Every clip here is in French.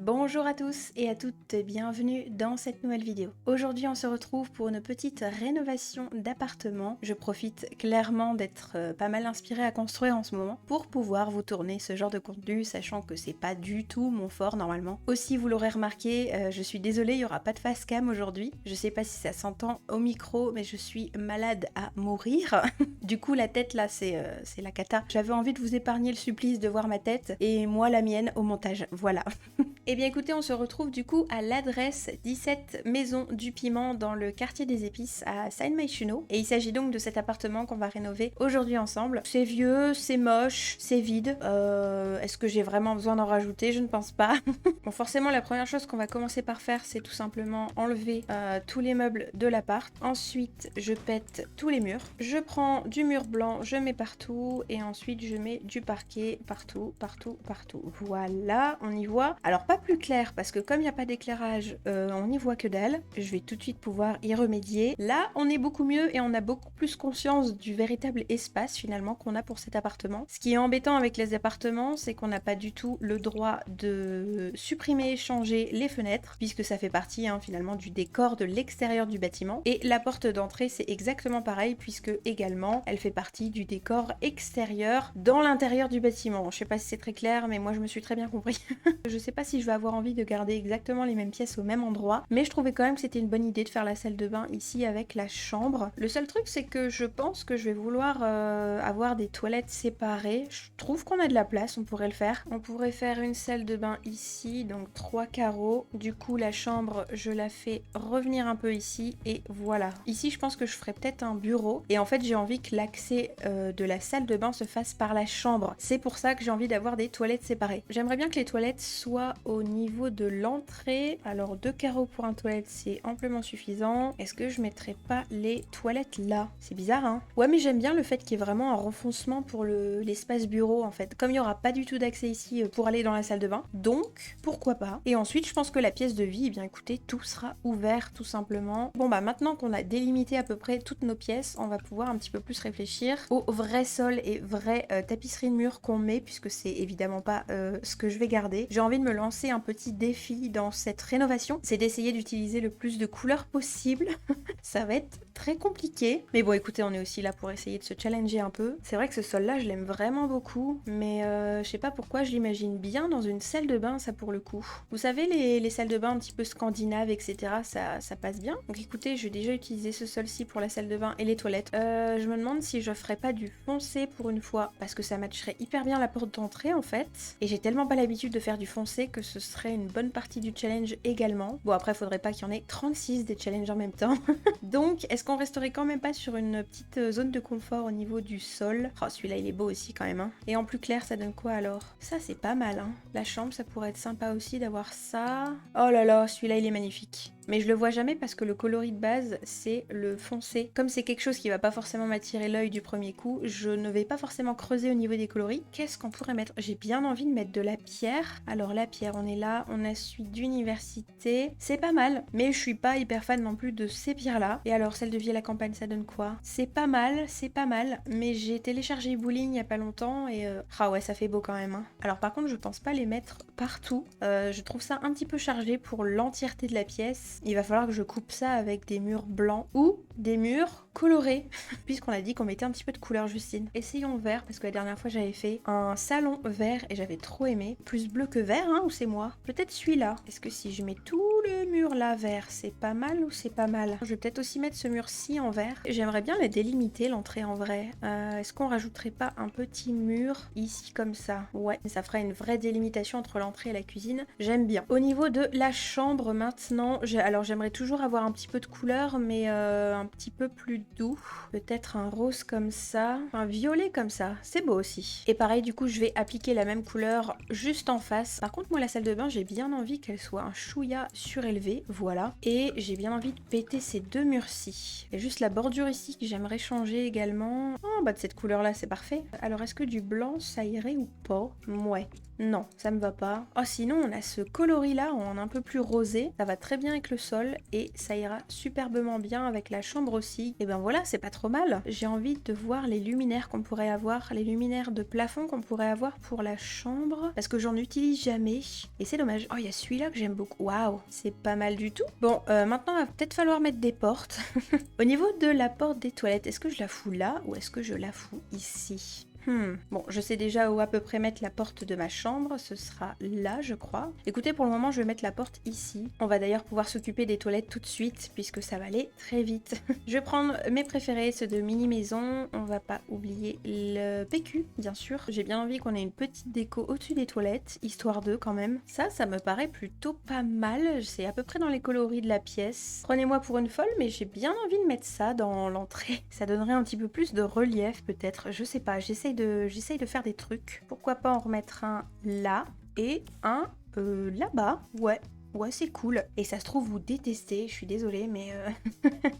Bonjour à tous et à toutes, bienvenue dans cette nouvelle vidéo. Aujourd'hui on se retrouve pour une petite rénovation d'appartement. Je profite clairement d'être pas mal inspirée à construire en ce moment pour pouvoir vous tourner ce genre de contenu, sachant que c'est pas du tout mon fort normalement. Aussi vous l'aurez remarqué, je suis désolée, il n'y aura pas de face cam aujourd'hui. Je sais pas si ça s'entend au micro, mais je suis malade à mourir. Du coup la tête là c'est la cata. J'avais envie de vous épargner le supplice de voir ma tête et moi la mienne au montage, voilà. Eh bien écoutez, on se retrouve du coup à l'adresse 17 Maison du Piment dans le quartier des épices à Saint-Maïchuneau. Et il s'agit donc de cet appartement qu'on va rénover aujourd'hui ensemble. C'est vieux, c'est moche, c'est vide. Est-ce que j'ai vraiment besoin d'en rajouter? Je ne pense pas. Bon, forcément la première chose qu'on va commencer par faire, c'est tout simplement enlever tous les meubles de l'appart. Ensuite, je pète tous les murs. Je prends du mur blanc, je mets partout. Et ensuite, je mets du parquet partout, partout, partout. Voilà, on y voit. Alors pas plus clair parce que comme il n'y a pas d'éclairage, on n'y voit que dalle. Je vais tout de suite pouvoir y remédier. Là, on est beaucoup mieux et on a beaucoup plus conscience du véritable espace finalement qu'on a pour cet appartement. Ce qui est embêtant avec les appartements, c'est qu'on n'a pas du tout le droit de supprimer, changer les fenêtres, puisque ça fait partie finalement du décor de l'extérieur du bâtiment. Et la porte d'entrée, c'est exactement pareil, puisque également, elle fait partie du décor extérieur dans l'intérieur du bâtiment. Je sais pas si c'est très clair, mais moi je me suis très bien compris. Je sais pas si je vais avoir envie de garder exactement les mêmes pièces au même endroit, mais je trouvais quand même que c'était une bonne idée de faire la salle de bain ici avec la chambre. Le seul truc, c'est que je pense que je vais vouloir avoir des toilettes séparées. Je trouve qu'on a de la place, on pourrait le faire. On pourrait faire une salle de bain ici, donc 3 carreaux. Du coup, la chambre, je la fais revenir un peu ici, et voilà. Ici, je pense que je ferais peut-être un bureau, et en fait, j'ai envie que l'accès de la salle de bain se fasse par la chambre. C'est pour ça que j'ai envie d'avoir des toilettes séparées. J'aimerais bien que les toilettes soient au niveau de l'entrée. Alors 2 carreaux pour un toilette, c'est amplement suffisant. Est-ce que je mettrais pas les toilettes là? C'est bizarre, hein? Ouais, mais j'aime bien le fait qu'il y ait vraiment un renfoncement pour l'espace bureau en fait. Comme il n'y aura pas du tout d'accès ici pour aller dans la salle de bain, donc pourquoi pas. Et ensuite, je pense que la pièce de vie, eh bien écoutez, tout sera ouvert tout simplement. Bon bah maintenant qu'on a délimité à peu près toutes nos pièces, on va pouvoir un petit peu plus réfléchir au vrai sol et vraie tapisserie de mur qu'on met, puisque c'est évidemment pas ce que je vais garder. J'ai envie de me lancer un petit défi dans cette rénovation, c'est d'essayer d'utiliser le plus de couleurs possible. Ça va être très compliqué, mais bon écoutez, on est aussi là pour essayer de se challenger un peu. C'est vrai que ce sol là je l'aime vraiment beaucoup, mais je sais pas pourquoi je l'imagine bien dans une salle de bain, ça pour le coup. Vous savez, les salles de bain un petit peu scandinaves, etc., ça passe bien. Donc écoutez, je vais déjà utiliser ce sol-ci pour la salle de bain et les toilettes. Je me demande si je ferais pas du foncé pour une fois, parce que ça matcherait hyper bien la porte d'entrée en fait, et j'ai tellement pas l'habitude de faire du foncé que ce serait une bonne partie du challenge également. Bon après faudrait pas qu'il y en ait 36 des challenges en même temps. Donc est-ce qu'on resterait quand même pas sur une petite zone de confort au niveau du sol? Oh celui-là il est beau aussi quand même, hein. Et en plus clair ça donne quoi alors? Ça c'est pas mal, hein. La chambre ça pourrait être sympa aussi d'avoir ça. Oh là là, celui-là il est magnifique. Mais je le vois jamais parce que le coloris de base c'est le foncé. Comme c'est quelque chose qui va pas forcément m'attirer l'œil du premier coup, je ne vais pas forcément creuser au niveau des coloris. Qu'est-ce qu'on pourrait mettre? J'ai bien envie de mettre de la pierre. Alors la pierre, on est là, on a celui d'université. C'est pas mal, mais je suis pas hyper fan non plus de ces pierres-là. Et alors celle de Vie à la campagne, ça donne quoi? C'est pas mal, mais j'ai téléchargé Boolean il y a pas longtemps et ah ouais, ça fait beau quand même, hein. Alors par contre, je pense pas les mettre partout. Je trouve ça un petit peu chargé pour l'entièreté de la pièce. Il va falloir que je coupe ça avec des murs blancs ou des murs colorés, puisqu'on a dit qu'on mettait un petit peu de couleur, Justine. Essayons vert, parce que la dernière fois j'avais fait un salon vert et j'avais trop aimé. Plus bleu que vert, hein, ou c'est moi? Peut-être celui-là. Est-ce que si je mets tout le mur là vert, c'est pas mal ou c'est pas mal? Je vais peut-être aussi mettre ce mur-ci en vert. J'aimerais bien la délimiter, l'entrée en vrai. Est-ce qu'on rajouterait pas un petit mur ici comme ça? Ouais, ça ferait une vraie délimitation entre l'entrée et la cuisine. J'aime bien. Au niveau de la chambre maintenant, alors j'aimerais toujours avoir un petit peu de couleur, mais un petit peu plus doux. Peut-être un rose comme ça, un violet comme ça, c'est beau aussi. Et pareil, du coup je vais appliquer la même couleur juste en face. Par contre moi la salle de bain, j'ai bien envie qu'elle soit un chouïa surélevé, voilà. Et j'ai bien envie de péter ces deux murs-ci. Et juste la bordure ici que j'aimerais changer également. Oh bah de cette couleur là c'est parfait. Alors est-ce que du blanc ça irait ou pas? Ouais. Non, ça me va pas. Oh, sinon, on a ce coloris-là en un peu plus rosé. Ça va très bien avec le sol et ça ira superbement bien avec la chambre aussi. Et ben voilà, c'est pas trop mal. J'ai envie de voir les luminaires qu'on pourrait avoir, les luminaires de plafond qu'on pourrait avoir pour la chambre, parce que j'en utilise jamais. Et c'est dommage. Oh, il y a celui-là que j'aime beaucoup. Waouh, c'est pas mal du tout. Bon, maintenant, il va peut-être falloir mettre des portes. Au niveau de la porte des toilettes, est-ce que je la fous là ou est-ce que je la fous ici? Bon, je sais déjà où à peu près mettre la porte de ma chambre, ce sera là, je crois. Écoutez, pour le moment, je vais mettre la porte ici. On va d'ailleurs pouvoir s'occuper des toilettes tout de suite, puisque ça va aller très vite. Je vais prendre mes préférés, ceux de Mini Maison. On va pas oublier le PQ, bien sûr. J'ai bien envie qu'on ait une petite déco au-dessus des toilettes, histoire d'eux quand même. Ça me paraît plutôt pas mal. C'est à peu près dans les coloris de la pièce. Prenez-moi pour une folle, mais j'ai bien envie de mettre ça dans l'entrée. Ça donnerait un petit peu plus de relief, peut-être. Je sais pas, j'essaye de faire des trucs. Pourquoi pas en remettre un là et un là-bas. Ouais, c'est cool. Et ça se trouve, vous détestez, je suis désolée, mais...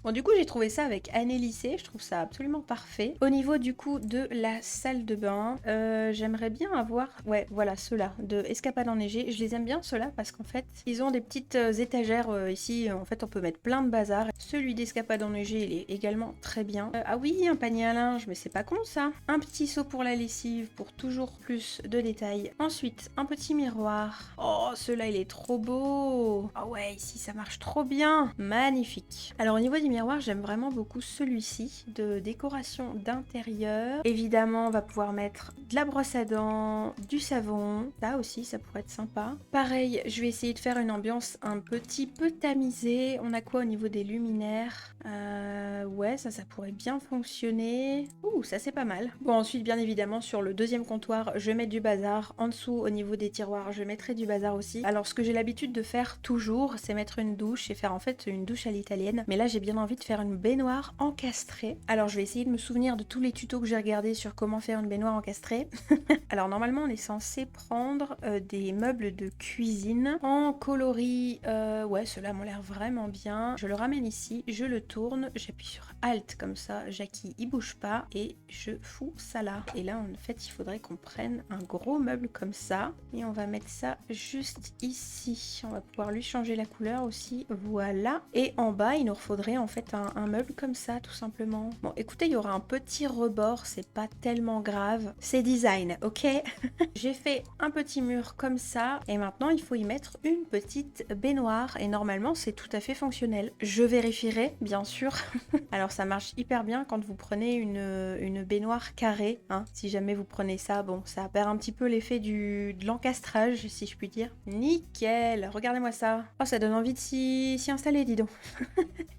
Bon, du coup, j'ai trouvé ça avec Année Lycée, je trouve ça absolument parfait. Au niveau, du coup, de la salle de bain, j'aimerais bien avoir... Ouais, voilà, ceux-là, de Escapade enneigée. Je les aime bien, ceux-là, parce qu'en fait, ils ont des petites étagères ici. En fait, on peut mettre plein de bazar. Celui d'Escapade enneigée, il est également très bien. Ah oui, un panier à linge, mais c'est pas con, ça. Un petit seau pour la lessive, pour toujours plus de détails. Ensuite, un petit miroir. Oh, celui-là, il est trop beau. Ah ouais, ici ça marche trop bien. Magnifique. Alors au niveau du miroir, j'aime vraiment beaucoup celui-ci de décoration d'intérieur. Évidemment, on va pouvoir mettre de la brosse à dents, du savon. Ça aussi, ça pourrait être sympa. Pareil, je vais essayer de faire une ambiance un petit peu tamisée. On a quoi au niveau des luminaires? Ouais, ça pourrait bien fonctionner. Ouh, ça c'est pas mal. Bon, ensuite, bien évidemment, sur le deuxième comptoir, je vais mettre du bazar. En dessous, au niveau des tiroirs, je mettrai du bazar aussi. Alors, ce que j'ai l'habitude de faire toujours, c'est mettre une douche et faire en fait une douche à l'italienne. Mais là, j'ai bien envie de faire une baignoire encastrée. Alors, je vais essayer de me souvenir de tous les tutos que j'ai regardés sur comment faire une baignoire encastrée. Alors, normalement, on est censé prendre des meubles de cuisine en coloris. Ouais, ceux-là m'ont l'air vraiment bien. Je le ramène ici, je le tourne, j'appuie sur Alt comme ça, Jackie il bouge pas et je fous ça là. Et là, en fait, il faudrait qu'on prenne un gros meuble comme ça et on va mettre ça juste ici. On va pouvoir lui changer la couleur aussi, voilà. Et en bas, il nous faudrait en fait un meuble comme ça, tout simplement. Bon, écoutez, il y aura un petit rebord, c'est pas tellement grave. C'est design, ok. J'ai fait un petit mur comme ça et maintenant, il faut y mettre une petite baignoire et normalement, c'est tout à fait fonctionnel. Je vérifierai, bien sûr. Alors, ça marche hyper bien quand vous prenez une baignoire carrée, hein. Si jamais vous prenez ça, bon, ça perd un petit peu l'effet de l'encastrage, si je puis dire. Nickel, regardez-moi ça. Oh, ça donne envie de s'y installer, dis donc.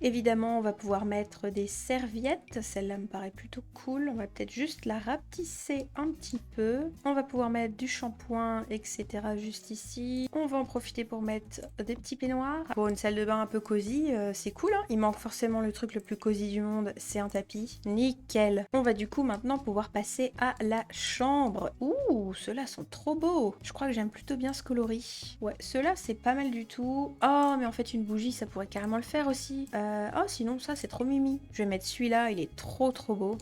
Évidemment, on va pouvoir mettre des serviettes. Celle-là me paraît plutôt cool. On va peut-être juste la rapetisser un petit peu. On va pouvoir mettre du shampoing, etc. juste ici. On va en profiter pour mettre des petits peignoirs. Pour une salle de bain un peu cosy, c'est cool, hein. Il manque forcément le truc le plus cosy du monde, c'est un tapis. Nickel. On va du coup maintenant pouvoir passer à la chambre. Ouh, ceux-là sont trop beaux. Je crois que j'aime plutôt bien ce coloris. Ouais, ceux-là, c'est pas mal du tout. Oh, mais en fait, une bougie, ça pourrait carrément le faire aussi. Oh, sinon, ça, c'est trop mimi. Je vais mettre celui-là, il est trop beau.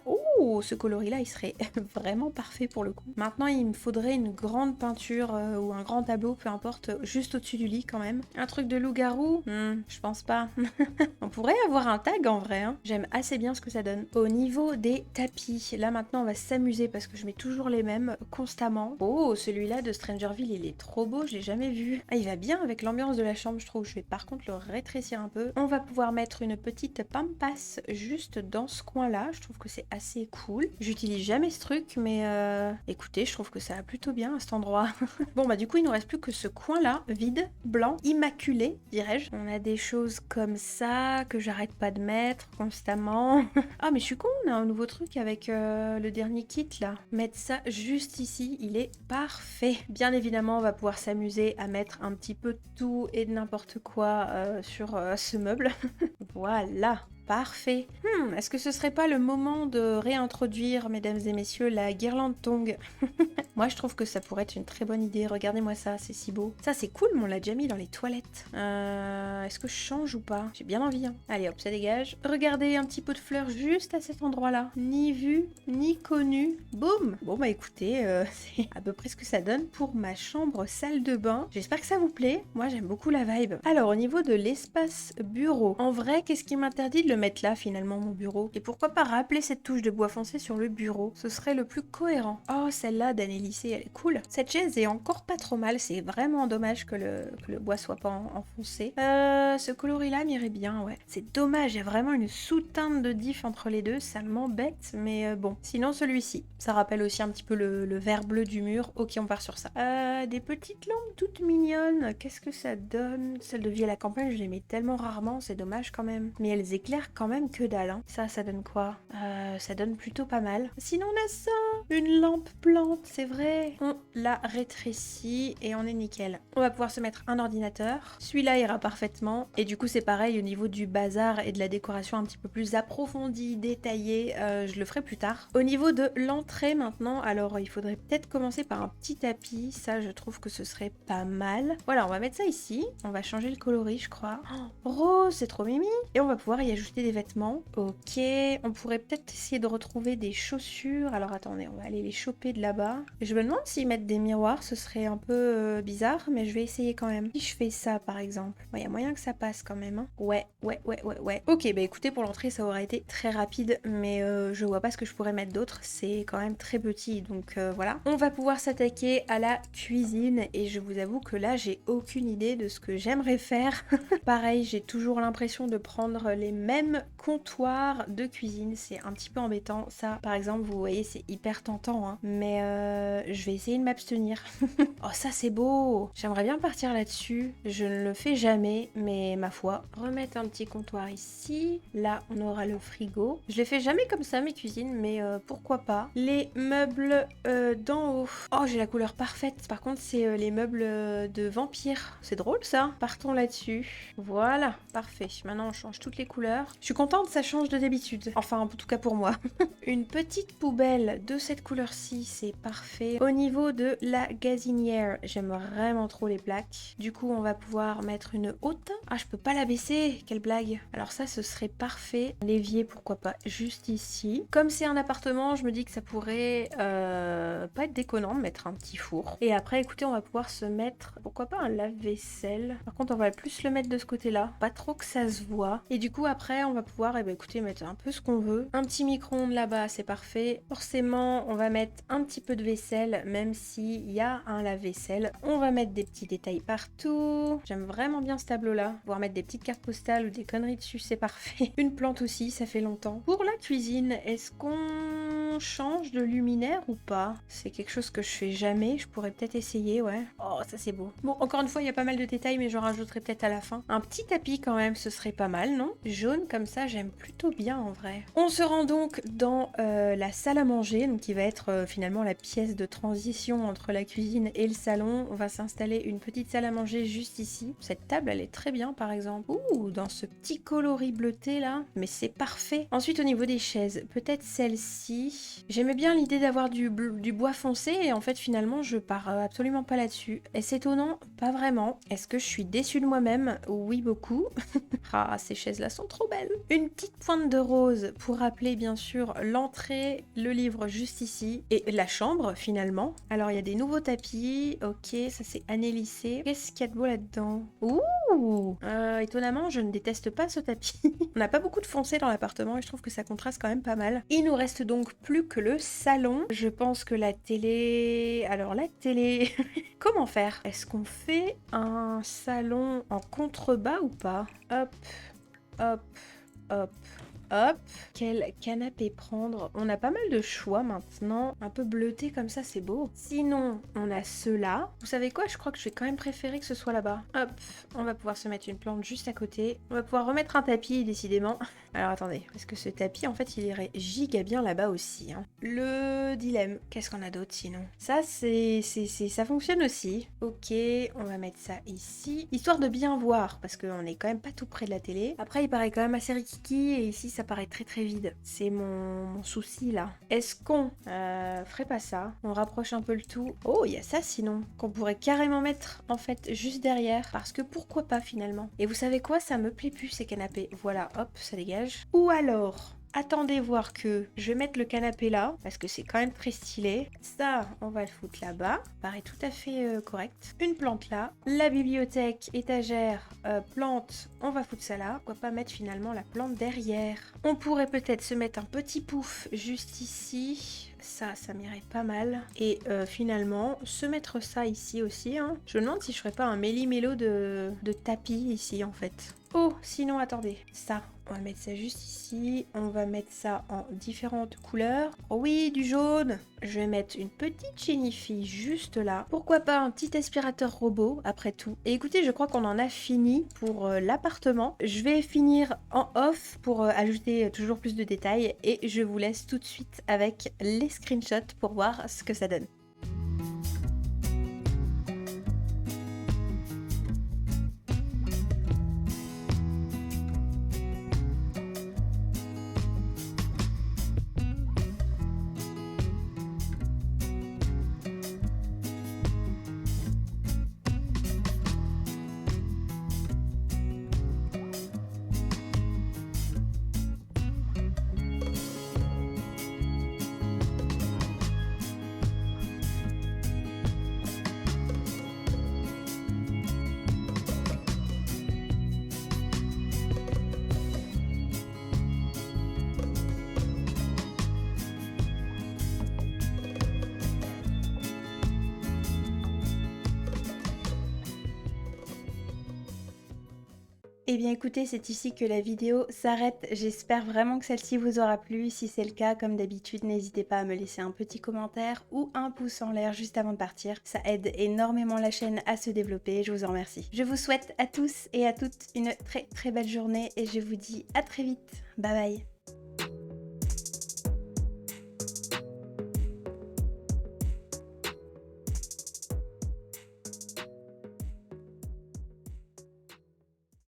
Oh, ce coloris-là, il serait vraiment parfait pour le coup. Maintenant, il me faudrait une grande peinture ou un grand tableau, peu importe, juste au-dessus du lit quand même. Un truc de loup-garou? Je pense pas. On pourrait avoir un tag en vrai, hein. J'aime assez bien ce que ça donne. Au niveau des tapis, là maintenant, on va s'amuser parce que je mets toujours les mêmes constamment. Oh, celui-là de Strangerville, il est trop beau, je l'ai jamais vu. Ah, il va bien avec l'ambiance de la chambre, je trouve. Je vais par contre le rétrécir un peu. On va pouvoir mettre une petite pampas juste dans ce coin-là. Je trouve que c'est assez cool. J'utilise jamais ce truc, mais écoutez, je trouve que ça va plutôt bien à cet endroit. Bon, bah du coup, il nous reste plus que ce coin-là, vide, blanc, immaculé, dirais-je. On a des choses comme ça que j'arrête pas de mettre constamment. Ah, mais je suis con, on a un nouveau truc avec le dernier kit là. Mettre ça juste ici, il est parfait. Bien évidemment, on va pouvoir s'amuser à mettre un petit peu de tout et de n'importe quoi sur ce meuble. Voilà. Parfait. Est-ce que ce serait pas le moment de réintroduire, mesdames et messieurs, la guirlande tongue? Moi, je trouve que ça pourrait être une très bonne idée. Regardez-moi ça, c'est si beau. Ça, c'est cool, mais on l'a déjà mis dans les toilettes. Est-ce que je change ou pas? J'ai bien envie, hein. Allez, hop, ça dégage. Regardez, un petit pot de fleurs juste à cet endroit-là. Ni vu, ni connu. Boum! Bon, bah écoutez, c'est à peu près ce que ça donne pour ma chambre salle de bain. J'espère que ça vous plaît. Moi, j'aime beaucoup la vibe. Alors, au niveau de l'espace bureau, en vrai, qu'est-ce qui m'interdit de le mettre là, finalement, mon bureau? Et pourquoi pas rappeler cette touche de bois foncé sur le bureau? Ce serait le plus cohérent. Oh, celle-là d'Anneli lycée, elle est cool. Cette chaise est encore pas trop mal, c'est vraiment dommage que le bois soit pas enfoncé. Ce coloris-là m'irait bien, ouais. C'est dommage, il y a vraiment une sous-teinte de diff entre les deux, ça m'embête, mais bon. Sinon, celui-ci, ça rappelle aussi un petit peu le vert bleu du mur. Ok, on part sur ça. Des petites lampes toutes mignonnes, qu'est-ce que ça donne? Celles de vie à la campagne, je les mets tellement rarement, c'est dommage quand même. Mais elles éclairent quand même que dalle, hein. Ça donne quoi? Ça donne plutôt pas mal. Sinon, on a ça, une lampe plante, c'est vrai. On la rétrécit et on est nickel. On va pouvoir se mettre un ordinateur. Celui-là ira parfaitement. Et du coup, c'est pareil au niveau du bazar et de la décoration un petit peu plus approfondie, détaillée. Je le ferai plus tard. Au niveau de l'entrée maintenant, alors il faudrait peut-être commencer par un petit tapis. Ça, je trouve que ce serait pas mal. Voilà, on va mettre ça ici. On va changer le coloris, je crois. Oh, rose, c'est trop mimi. Et on va pouvoir y ajouter des vêtements. Ok, on pourrait peut-être essayer de retrouver des chaussures. Alors attendez, on va aller les choper de là-bas. Je me demande s'ils mettent des miroirs, ce serait un peu bizarre, mais je vais essayer quand même. Si je fais ça, par exemple, il y a moyen que ça passe quand même, hein. Ouais. Ok, bah écoutez, pour l'entrée, ça aurait été très rapide, mais je vois pas ce que je pourrais mettre d'autre. C'est quand même très petit, donc voilà. On va pouvoir s'attaquer à la cuisine, et je vous avoue que là, j'ai aucune idée de ce que j'aimerais faire. Pareil, j'ai toujours l'impression de prendre les mêmes comptoirs de cuisine. C'est un petit peu embêtant. Ça, par exemple, vous voyez, c'est hyper tentant, hein. Mais je vais essayer de m'abstenir. Oh, ça c'est beau! J'aimerais bien partir là-dessus. Je ne le fais jamais, mais ma foi. Remettre un petit comptoir ici. Là, on aura le frigo. Je les fais jamais comme ça, mes cuisines, mais pourquoi pas. Les meubles d'en haut. Oh, j'ai la couleur parfaite. Par contre, c'est les meubles de vampires. C'est drôle, ça. Partons là-dessus. Voilà, parfait. Maintenant, on change toutes les couleurs. Je suis contente, ça change de d'habitude. Enfin, en tout cas pour moi. Une petite poubelle de cette couleur-ci, c'est parfait. Au niveau de la gazinière, j'aime vraiment trop les plaques. Du coup, on va pouvoir mettre une haute. Ah, je peux pas la baisser, quelle blague. Alors ça, ce serait parfait. L'évier, pourquoi pas, juste ici. Comme c'est un appartement, je me dis que ça pourrait pas être déconnant de mettre un petit four. Et après, écoutez, on va pouvoir se mettre, pourquoi pas un lave-vaisselle. Par contre, on va plus le mettre de ce côté-là. Pas trop que ça se voit. Et du coup, après, on va pouvoir, écoutez, mettre un peu ce qu'on veut. Un petit micro-ondes là-bas, c'est parfait. Forcément, on va mettre un petit peu de vaisselle, même s'il y a un lave-vaisselle. On va mettre des petits détails partout. J'aime vraiment bien ce tableau-là. Pouvoir mettre des petites cartes postales ou des conneries dessus, c'est parfait. Une plante aussi, ça fait longtemps. Pour la cuisine, est-ce qu'on change de luminaire ou pas? C'est quelque chose que je fais jamais. Je pourrais peut-être essayer, ouais. Oh, ça c'est beau. Bon, encore une fois, il y a pas mal de détails, mais j'en rajouterai peut-être à la fin. Un petit tapis quand même, ce serait pas mal, non? Jaune comme ça, j'aime plutôt bien en vrai. On se rend donc dans la salle à manger, donc qui va être finalement la pièce de transition entre la cuisine et le salon. On va s'installer une petite salle à manger juste ici. Cette table, elle est très bien par exemple. Ouh, dans ce petit coloris bleuté là. Mais c'est parfait. Ensuite, au niveau des chaises, peut-être celle-ci. J'aimais bien l'idée d'avoir du bois foncé et en fait finalement je pars absolument pas là-dessus. Est-ce étonnant? Pas vraiment. Est-ce que je suis déçue de moi-même? Oui, beaucoup. Ah, ces chaises-là sont trop belles. Une petite pointe de rose pour rappeler bien sûr l'entrée, le livre juste ici et la chambre finalement. Alors il y a des nouveaux tapis. Ok, ça c'est année lycée. Qu'est-ce qu'il y a de beau là-dedans? Ouh, étonnamment, je ne déteste pas ce tapis. On n'a pas beaucoup de foncé dans l'appartement et je trouve que ça contraste quand même pas mal. Il nous reste donc plus que le salon. Je pense que la télé... Alors la télé... Comment faire? Est-ce qu'on fait un salon en contrebas ou pas? Hop, hop, hop, Hop, quel canapé prendre? On a pas mal de choix maintenant, un peu bleuté comme ça, c'est beau. Sinon, on a ceux-là. Vous savez quoi? Je crois que je vais quand même préférer que ce soit là-bas. Hop, on va pouvoir se mettre une plante juste à côté. On va pouvoir remettre un tapis, décidément. Alors attendez, parce que ce tapis, en fait, il irait giga bien là-bas aussi. Hein. Le dilemme, qu'est-ce qu'on a d'autre sinon? Ça, ça fonctionne aussi. Ok, on va mettre ça ici, histoire de bien voir, parce qu'on est quand même pas tout près de la télé. Après, il paraît quand même assez rikiki, et ici, ça paraît très très vide. C'est mon souci, là. Est-ce qu'on ferait pas ça? On rapproche un peu le tout. Oh, il y a ça sinon, qu'on pourrait carrément mettre, en fait, juste derrière, parce que pourquoi pas, finalement. Et vous savez quoi? Ça me plaît plus, ces canapés. Voilà, hop, ça dégage. Ou alors... Attendez voir que je vais mettre le canapé là, parce que c'est quand même très stylé. Ça, on va le foutre là-bas. Paraît tout à fait correct. Une plante là. La bibliothèque, étagère, plante, on va foutre ça là. Pourquoi pas mettre finalement la plante derrière? On pourrait peut-être se mettre un petit pouf juste ici. Ça m'irait pas mal. Et finalement, se mettre ça ici aussi. Hein. Je me demande si je ferais pas un méli-mélo de tapis ici en fait. Oh, sinon attendez, ça. On va mettre ça juste ici. On va mettre ça en différentes couleurs. Oh oui, du jaune. Je vais mettre une petite chénifie juste là. Pourquoi pas un petit aspirateur robot après tout. Et écoutez, je crois qu'on en a fini pour l'appartement. Je vais finir en off pour ajouter toujours plus de détails. Et je vous laisse tout de suite avec les screenshots pour voir ce que ça donne. Eh bien écoutez, c'est ici que la vidéo s'arrête. J'espère vraiment que celle-ci vous aura plu. Si c'est le cas, comme d'habitude, n'hésitez pas à me laisser un petit commentaire ou un pouce en l'air juste avant de partir. Ça aide énormément la chaîne à se développer, je vous en remercie. Je vous souhaite à tous et à toutes une très très belle journée et je vous dis à très vite. Bye bye.